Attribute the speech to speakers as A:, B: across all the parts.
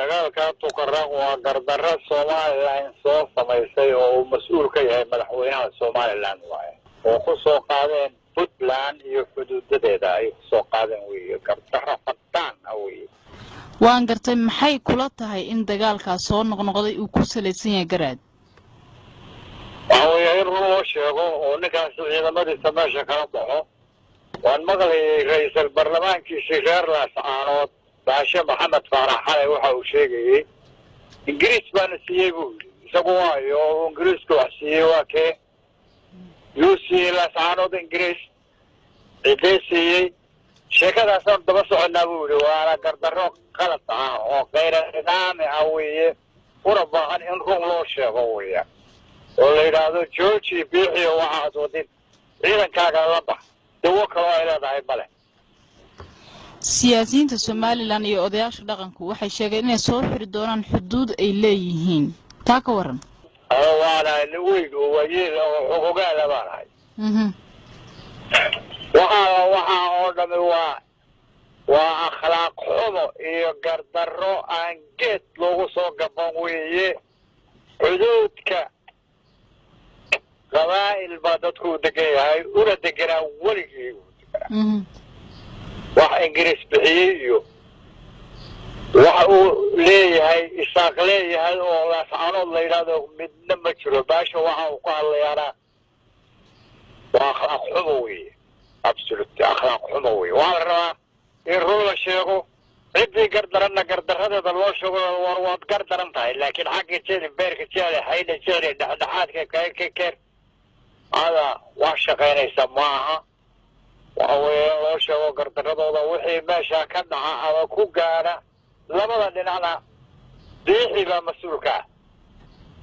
A: dagaalka tukaraq waa gardarro Soomaaliland soo samaysay oo mas'uul ka yahay madaxweynaha Soomaaliland waaye oo ku soo qaadeen Puntland iyo xuduudadeeda ay ku soo qaadeen weeye gardarro fadaan weeye
B: waan gartay maxay kula tahay in dagaalka soo noqnoqday uu ku salaysan yahay garaad
A: in loo sheego oo ninkaas ciidamadiisa meesha kala baxo waan maqlayay ra'iisul baarlamaankiisa reer Laascaanood baasha Maxamed Faarax xalay waxa uu sheegay Ingiriis baan siiyay buu isagu waayo Ingiriisku wax siiyay waa kee yuusi Laascaanood Ingiriis ciidaysiiyay sheekadaas oo daba soconaa buu yiri waa gardarro qalad ah oo qeyr nidaam ah weeye una baahan in run loo sheego weeye oo la yiraahdo George bixiyo waxaad wadin ciidankaaga la bax dawo kale ay leedahay bale
B: siyaasiyiinta Somaliland iyo odayaasha dhaqanku waxay sheegeen inay soo xiri doonaan xuduud ay leeyihiin taa ka waran
A: waana weyn oo waayeel oo xogogaal ah waxa oo dhamay waa akhlaaq xumo iyo gardarro aan geed loogu soo gaban weeye xuduudka qabaa'il baa dadku degan yahay una deganaa weligii wax Ingiriis bixiyay iyo waxa uu leeyahay isaaq leeyahay oo Laascaanood la yiraahdo midna ma jiro baasha waxa uu ku hadlayaa waa akhlaaq xumo weeye absolute akhlaaq xumo weeye waa la rabaa in run la sheego cidii gardarradeeda loo sheego waad gardaran tahay laakiin xagga jeedi beerka jeedi hayda jeedi dhexdhexaadka ka هذا وشقينيسا معها وهو شو قرطنا وحي ماشا كنها أو كوكانا لما لنا ديحي بمسؤولك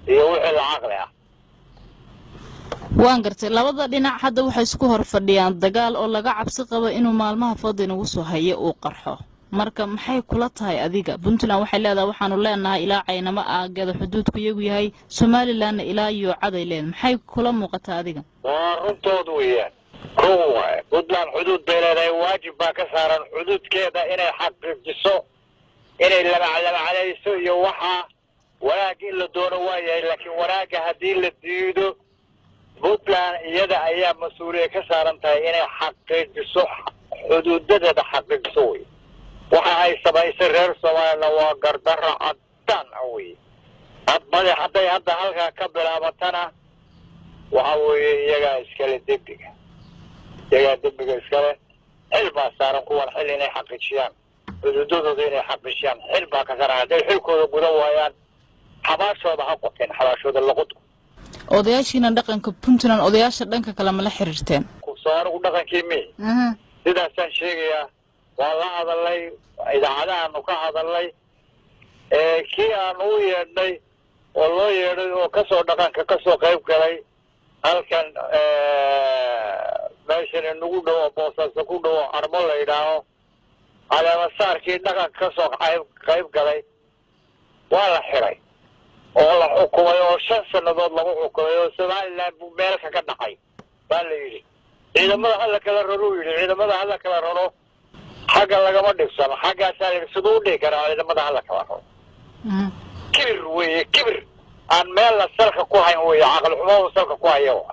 A: يوحي العقل
B: waan gartay labada dhinac hadda waxay isku hor fadhiyaan dagaal oo laga cabsi qabo inuu maalmaha fadin ugu soo hayo uu qarxo marka maxay kula tahay adiga Puntland waxay leedahay waxaanu leenahay ilaa caynama aagada xuduudku iyagu yahay Somaliland ilaa iyo caday leen maxay kula muuqataa adiga
A: runtood weeyaan koowaad Puntland xuduud beeleeday waajib baa ka saaran xuduudkeeda inay xaqiijiso inay labacalayso iyo waxa wanaag in la doono waayahay laakiin wanaaga hadii la diido Puntland iyada ayaa mas'uuliyad ka saaran tahay inay xaqiijiso xuduudadeeda xaqiijiso waxa ay sameeyay reer Soomaaliland waa gardarro cadaan weey hadba hadda halka ka bilaabatana waxa weeye iyaga iskale dembiga iskale ilba saaran kuwan xil inay xaqiijiyaan xuduudadooda inay xaqiijiyaan xilba ka saaran haday xilkooda gudan waayaan xabaashooda ha qoteen xabaashooda la qodko
B: odayaashiina dhaqanka Puntland odayaasha dhanka kale ma la xiriirteen
A: ku soo dhaqankii mi sidaasan sheegaya wala hadalay idaacadahan ka hadalay kii aan u yeednay oo loo yeeday oo ka soo dhaqanka ka soo qayb galay halkan meeshan nagu dhaw boosaaso ku dhaw armo la yiraahdo calaama saarkii dhaqanka ka soo qayb galay waa la xiray oo la xukumay oo 5 sanadood lagu xukumay oo Somaliland meel ka dhacay baa la yiri ciidamada hal kala raro حاجة لقى ما نفسه حاجة سالك سدودي كان على ما ده لك واحد كبر وكبر عن مال السلخ كوهي هو عقل حماه السلخ كوهي هو